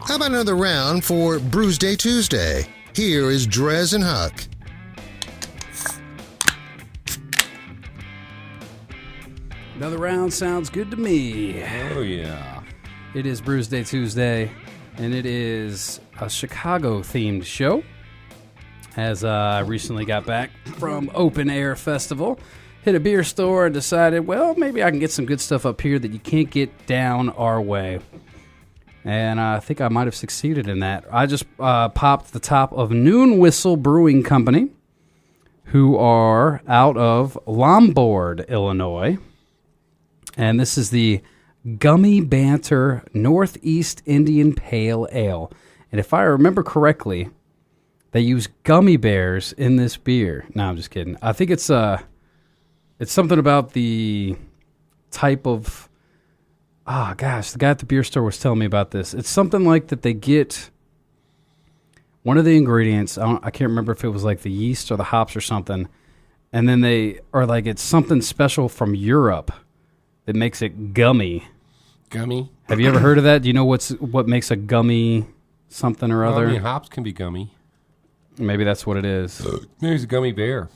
How about another round for Brewsday Tuesday? Here is DreZ and Huck. Another round sounds good to me. Oh, yeah. It is Brewsday Tuesday, and it is a Chicago-themed show. As I recently got back from Open Air Festival, hit a beer store and decided, well, maybe I can get some good stuff up here that you can't get down our way. And I think I might have succeeded in that. I just popped the top of Noon Whistle Brewing Company, who are out of Lombard, Illinois. And this is the Gummy Banter Northeast Indian Pale Ale. And if I remember correctly, they use gummy bears in this beer. No, I'm just kidding. I think it's something about the type of... the guy at the beer store was telling me about this. It's something like that they get one of the ingredients. I can't remember if it was like the yeast or the hops or something. And then it's something special from Europe that makes it gummy. Gummy? Have you ever heard of that? Do you know what makes a gummy something or other? Well, I mean, hops can be gummy. Maybe that's what it is. Maybe it's a gummy bear.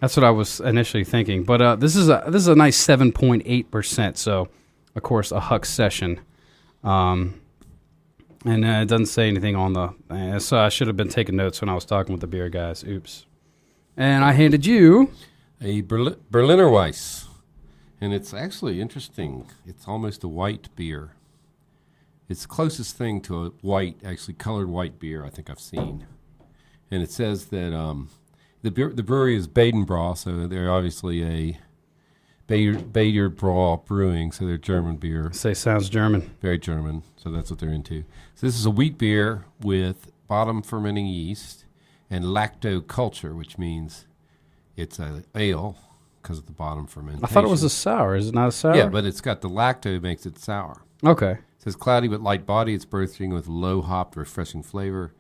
That's what I was initially thinking. But this is a nice 7.8%. So, of course, a Huck session. And it doesn't say anything on the... so I should have been taking notes when I was talking with the beer guys. Oops. And I handed you... A Berliner Weiss. And it's actually interesting. It's almost a white beer. It's the closest thing to a white, actually colored white beer I think I've seen. And it says that the brewery is Badenbrau, so they're obviously a Baderbrau Brewing, so they're German beer. Sounds German. Very German, so that's what they're into. So this is a wheat beer with bottom fermenting yeast and lactoculture, which means it's an ale because of the bottom fermentation. I thought it was a sour. Is it not a sour? Yeah, but it's got the lacto makes it sour. Okay. It says cloudy but light body. It's bursting with low hopped, refreshing flavor,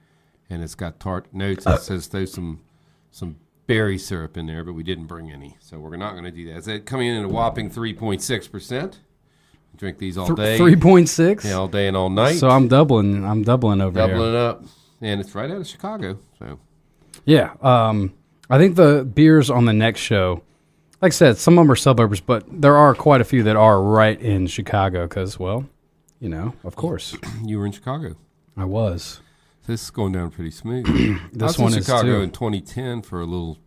and it's got tart notes. It says there's some berry syrup in there, but we didn't bring any, so we're not going to do that. It's coming in at a whopping 3.6%. Drink these all day. 3.6? Yeah, all day and all night. So I'm doubling over here. Doubling up, and it's right out of Chicago. So yeah, I think the beers on the next show, like I said, some of them are suburbs, but there are quite a few that are right in Chicago because, well, you know, of course. You were in Chicago. I was. This is going down pretty smooth. This I one was in is Chicago too. in 2010 for a little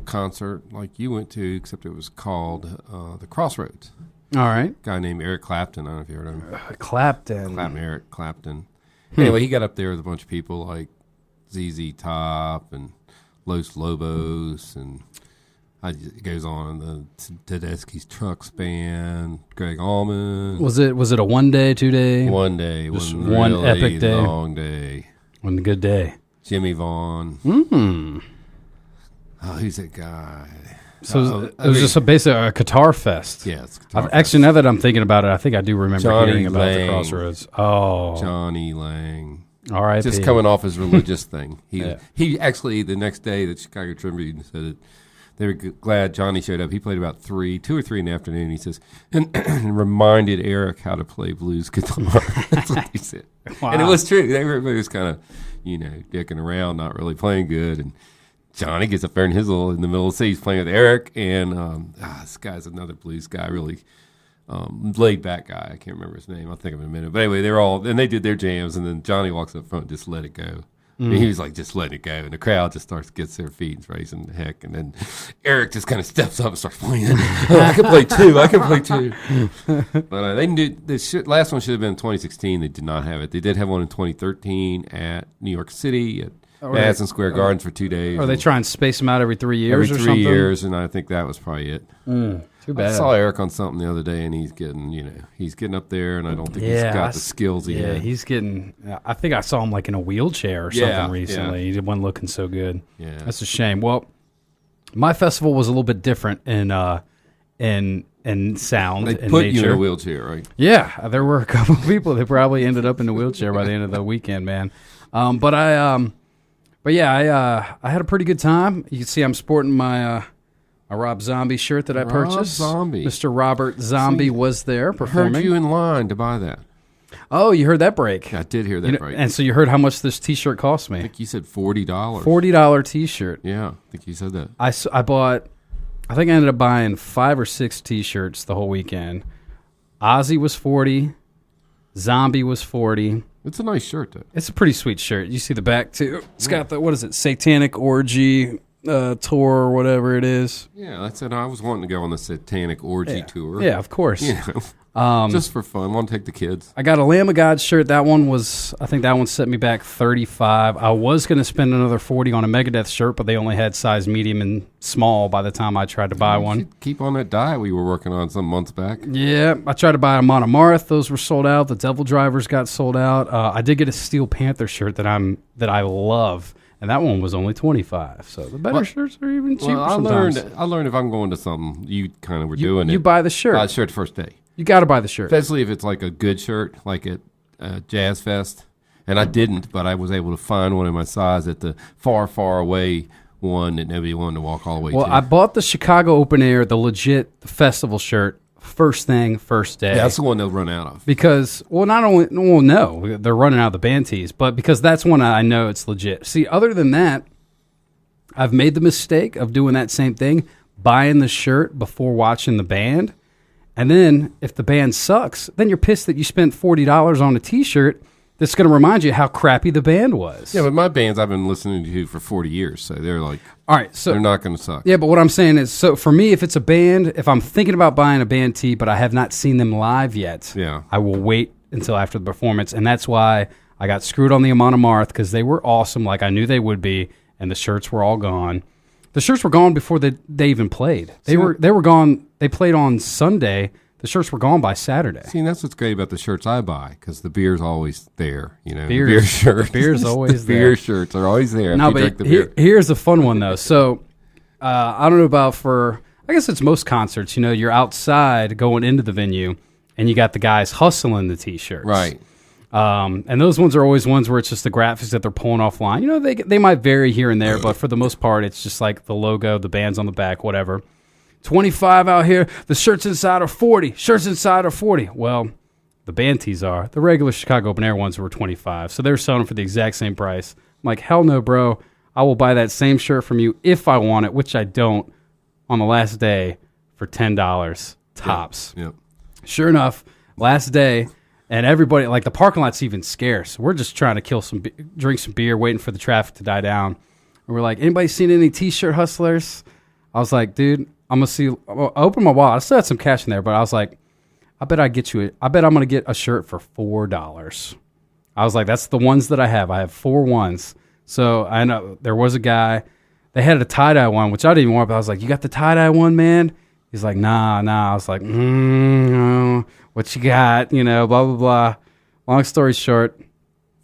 concert like you went to, except it was called the Crossroads. All right. Guy named Eric Clapton. I don't know if you heard of him. Clapton. Eric Clapton. Anyway, he got up there with a bunch of people like ZZ Top and Los Lobos, and it goes on. The Tedeschi's Trucks Band, Greg Allman. Was it a 1 day, 2 day? 1 day. Just one one really epic day. Long day. One good day. Jimmy Vaughn. Mm-hmm. Oh, who's that guy? So it was just basically a guitar fest. Yeah, it's a guitar fest. Actually, now that I'm thinking about it, I think I do remember Johnny hearing about the Lang. Crossroads. Oh. Johnny Lang. All right. Just coming off his religious thing. Yeah. He actually, the next day, the Chicago Tribune said that they were glad Johnny showed up. He played about 2 or 3 in the afternoon. He says, and reminded Eric how to play blues guitar. That's what he said. Wow. And it was true. Everybody was kind of, dicking around, not really playing good. And Johnny gets up there in the middle of the sea. He's playing with Eric. And this guy's another blues guy, really laid back guy. I can't remember his name. I'll think of it in a minute. But anyway, they did their jams. And then Johnny walks up front and just let it go. And he was like, just let it go. And the crowd just gets their feet and raising the heck. And then Eric just kind of steps up and starts playing. I can play two. But they didn't do last one should have been in 2016. They did not have it. They did have one in 2013 at New York City at Madison Square Garden for 2 days. Or they try and space them out every 3 years or something? Every 3 years, and I think that was probably it. Too bad. I saw Eric on something the other day, and he's getting up there, and I don't think he's got the skills he had. Yeah, he's getting. I think I saw him like in a wheelchair or something recently. Yeah. He wasn't looking so good. Yeah, that's a shame. Well, my festival was a little bit different in sound. They and put nature. you in a wheelchair, right? Yeah, there were a couple of people that probably ended up in a wheelchair by the end of the weekend, man. But I had a pretty good time. You can see I'm sporting my a Rob Zombie shirt that I Rob purchased. Zombie. Mr. Robert Zombie was there I performing. heard you in line to buy that. Oh, you heard that break. I did hear that break. And so you heard how much this T-shirt cost me. I think you said $40. $40 T-shirt. Yeah, I think you said that. I bought, I think I ended up buying 5 or 6 T-shirts the whole weekend. Ozzy was 40. Zombie was 40. It's a nice shirt, though. It's a pretty sweet shirt. You see the back, too. It's got the, what is it, Satanic Orgy tour or whatever it is. Yeah, that's it. I was wanting to go on the Satanic Orgy tour. Yeah, of course. You know, just for fun. Want to take the kids. I got a Lamb of God shirt. That one was, I think that one set me back 35. I was going to spend another 40 on a Megadeth shirt, but they only had size medium and small by the time I tried to buy one. Keep on that diet we were working on some months back. Yeah, I tried to buy a Monomarth. Those were sold out. The Devil Drivers got sold out. I did get a Steel Panther shirt that I love, and that one was only 25. So the better shirts are even cheaper sometimes. I learned if I'm going to something, you kind of were doing it. You buy the shirt. Buy the shirt the first day. You got to buy the shirt. Especially if it's like a good shirt, like at Jazz Fest. And I didn't, but I was able to find one in my size at the far, far away one that nobody wanted to walk all the way to. Well, I bought the Chicago Open Air, the legit festival shirt, first thing, first day. Yeah, that's the one they'll run out of. Because, well, not only, no, they're running out of the band tees, but because that's one I know it's legit. See, other than that, I've made the mistake of doing that same thing, buying the shirt before watching the band. And then if the band sucks, then you're pissed that you spent $40 on a T-shirt that's going to remind you how crappy the band was. Yeah, but my bands I've been listening to for 40 years, so they're like, all right, so they're not going to suck. Yeah, but what I'm saying is, so for me, if it's a band, if I'm thinking about buying a band tee, but I have not seen them live yet, I will wait until after the performance. And that's why I got screwed on the Amon Amarth, because they were awesome, like I knew they would be, and the shirts were all gone. The shirts were gone before they even played. They were gone. They played on Sunday. The shirts were gone by Saturday. See, and that's what's great about the shirts I buy, because the beer's always there. You know, beer shirts. The beer's always the there. Beer shirts are always there. No, but here's a fun one though. So I don't know about I guess it's most concerts. You know, you're outside going into the venue, and you got the guys hustling the T-shirts. Right. And those ones are always ones where it's just the graphics that they're pulling offline. You know, they might vary here and there, but for the most part, it's just like the logo, the band's on the back, whatever. 25 out here. The shirts inside are 40. Shirts inside are 40. Well, the band tees are. The regular Chicago Open Air ones were 25. So they're selling for the exact same price. I'm like, hell no, bro. I will buy that same shirt from you if I want it, which I don't, on the last day for $10 tops. Yep. Sure enough, last day, and everybody, like the parking lot's even scarce. We're just trying to drink some beer, waiting for the traffic to die down. And we're like, anybody seen any T-shirt hustlers? I was like, dude, I'm going to see. I opened my wallet. I still had some cash in there, but I was like, I bet I'm going to get a shirt for $4. I was like, that's the ones that I have. I have 4 ones. So I know there was a guy, they had a tie-dye one, which I didn't even want, but I was like, you got the tie-dye one, man? He's like, nah. I was like, no, what you got? You know, blah, blah, blah. Long story short,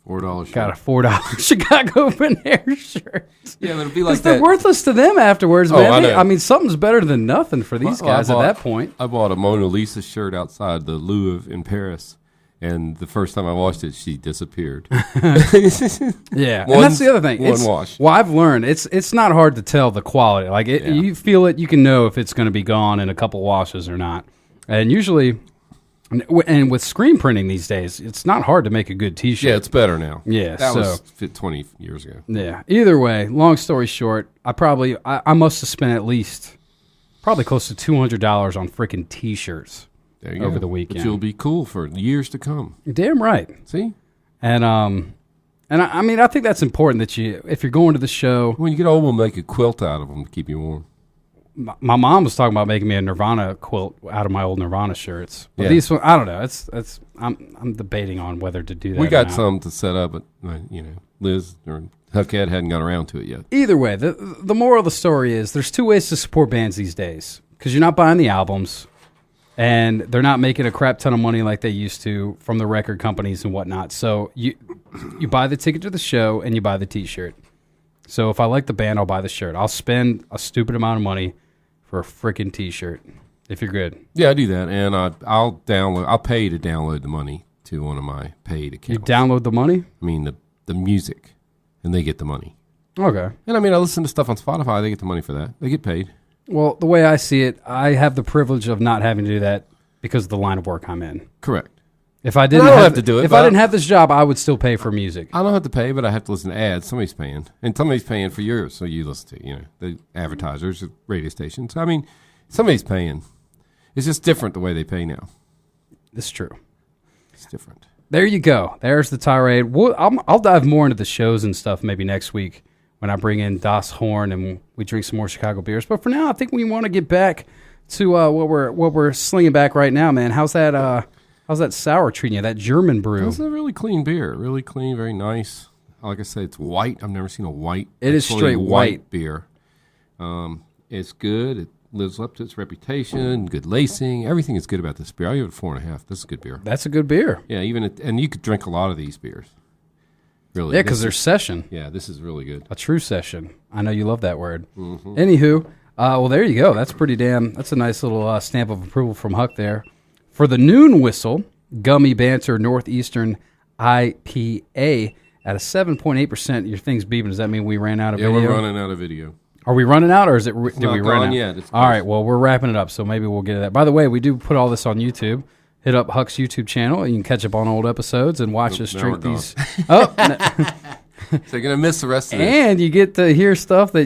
$4 shirt. Got a $4 Chicago Open Air shirt. Yeah, but it'd be like that. They're worthless to them afterwards, man. I know. I mean, something's better than nothing for these guys at that point. I bought a Mona Lisa shirt outside the Louvre in Paris, and the first time I washed it, she disappeared. Yeah, and that's the other thing. One wash. Well, I've learned it's not hard to tell the quality. Like you feel it, you can know if it's going to be gone in a couple washes or not. And usually, and with screen printing these days, it's not hard to make a good T-shirt. Yeah, it's better now. Yeah, that was 20 years ago. Yeah. Either way, long story short, I must have spent at least probably close to $200 on freaking T-shirts over the weekend. But you'll be cool for years to come. Damn right. See? And I mean, I think that's important that if you're going to the show. When you get old, we'll make a quilt out of them to keep you warm. My mom was talking about making me a Nirvana quilt out of my old Nirvana shirts. But these, I don't know. I'm debating on whether to do that. We got some to set up, but Liz or Huck hadn't got around to it yet. Either way, the moral of the story is there's 2 ways to support bands these days, because you're not buying the albums, and they're not making a crap ton of money like they used to from the record companies and whatnot. So you buy the ticket to the show and you buy the T-shirt. So if I like the band, I'll buy the shirt. I'll spend a stupid amount of money for a freaking T-shirt, if you're good. Yeah, I do that, and I'll pay to download the money to one of my paid accounts. You download the money? I mean the music, and they get the money. Okay. And I mean, I listen to stuff on Spotify. They get the money for that. They get paid. Well, the way I see it, I have the privilege of not having to do that because of the line of work I'm in. Correct. If I didn't have to do it. If I didn't have this job, I would still pay for music. I don't have to pay, but I have to listen to ads. Somebody's paying, and somebody's paying for yours, so you listen to the advertisers, the radio stations. I mean, somebody's paying. It's just different the way they pay now. It's true. It's different. There you go. There's the tirade. I'll dive more into the shows and stuff maybe next week when I bring in Das Horn and we drink some more Chicago beers. But for now, I think we want to get back to what we're slinging back right now, man. How's that sour treating you? That German brew. It's a really clean beer. Really clean, very nice. Like I said, it's white. I've never seen a white. It is straight white beer. It's good. It lives up to its reputation. Good lacing. Everything is good about this beer. I give it 4.5. This is a good beer. That's a good beer. Yeah, and you could drink a lot of these beers. Really. Yeah, because they're session. Yeah, this is really good. A true session. I know you love that word. Mm-hmm. Anywho, well, there you go. That's that's a nice little stamp of approval from Huck there. For the Noon Whistle, Gummy Banter Northeastern IPA at a 7.8%. Your thing's beeping. Does that mean we ran out of video? Yeah, we're running out of video. Are we running out, or is it? Did we run out? Yet. All right. Well, we're wrapping it up, so maybe we'll get to that. By the way, we do put all this on YouTube. Hit up Huck's YouTube channel, and you can catch up on old episodes and watch us drink these. Oh, so you're gonna miss the rest of it. And you get to hear stuff that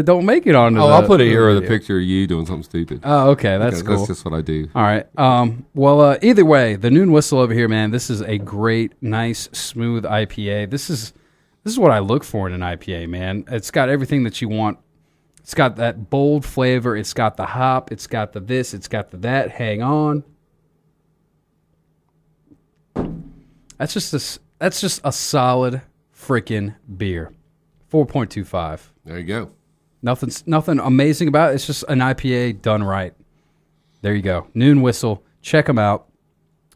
don't make it onto. I'll put it here with a picture of you doing something stupid. Oh, okay, that's cool. That's just what I do. All right. Well, either way, the Noon Whistle over here, man. This is a great, nice, smooth IPA. This is what I look for in an IPA, man. It's got everything that you want. It's got that bold flavor. It's got the hop. It's got the this. It's got the that. Hang on. That's just a solid freaking beer. 4.25. There you go. Nothing amazing about it. It's just an IPA done right. There you go. Noon Whistle. Check them out.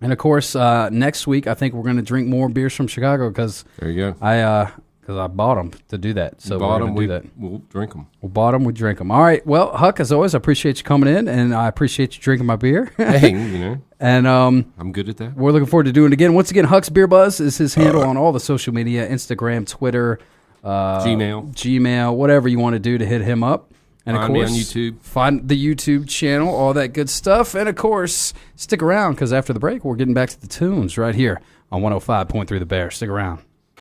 And of course, next week I think we're going to drink more beers from Chicago because there you go. Because I bought them to do that. So we're going to do that. We'll drink them. We'll bought them. We drink them. All right. Well, Huck, as always, I appreciate you coming in, and I appreciate you drinking my beer. Hey, And I'm good at that. We're looking forward to doing it again. Once again, Huck's Beer Buzz is his handle on all the social media, Instagram, Twitter, Gmail, whatever you want to do to hit him up. And find of course, me on YouTube. Find the YouTube channel, all that good stuff. And of course, stick around because after the break, we're getting back to the tunes right here on 105.3 The Bear. Stick around.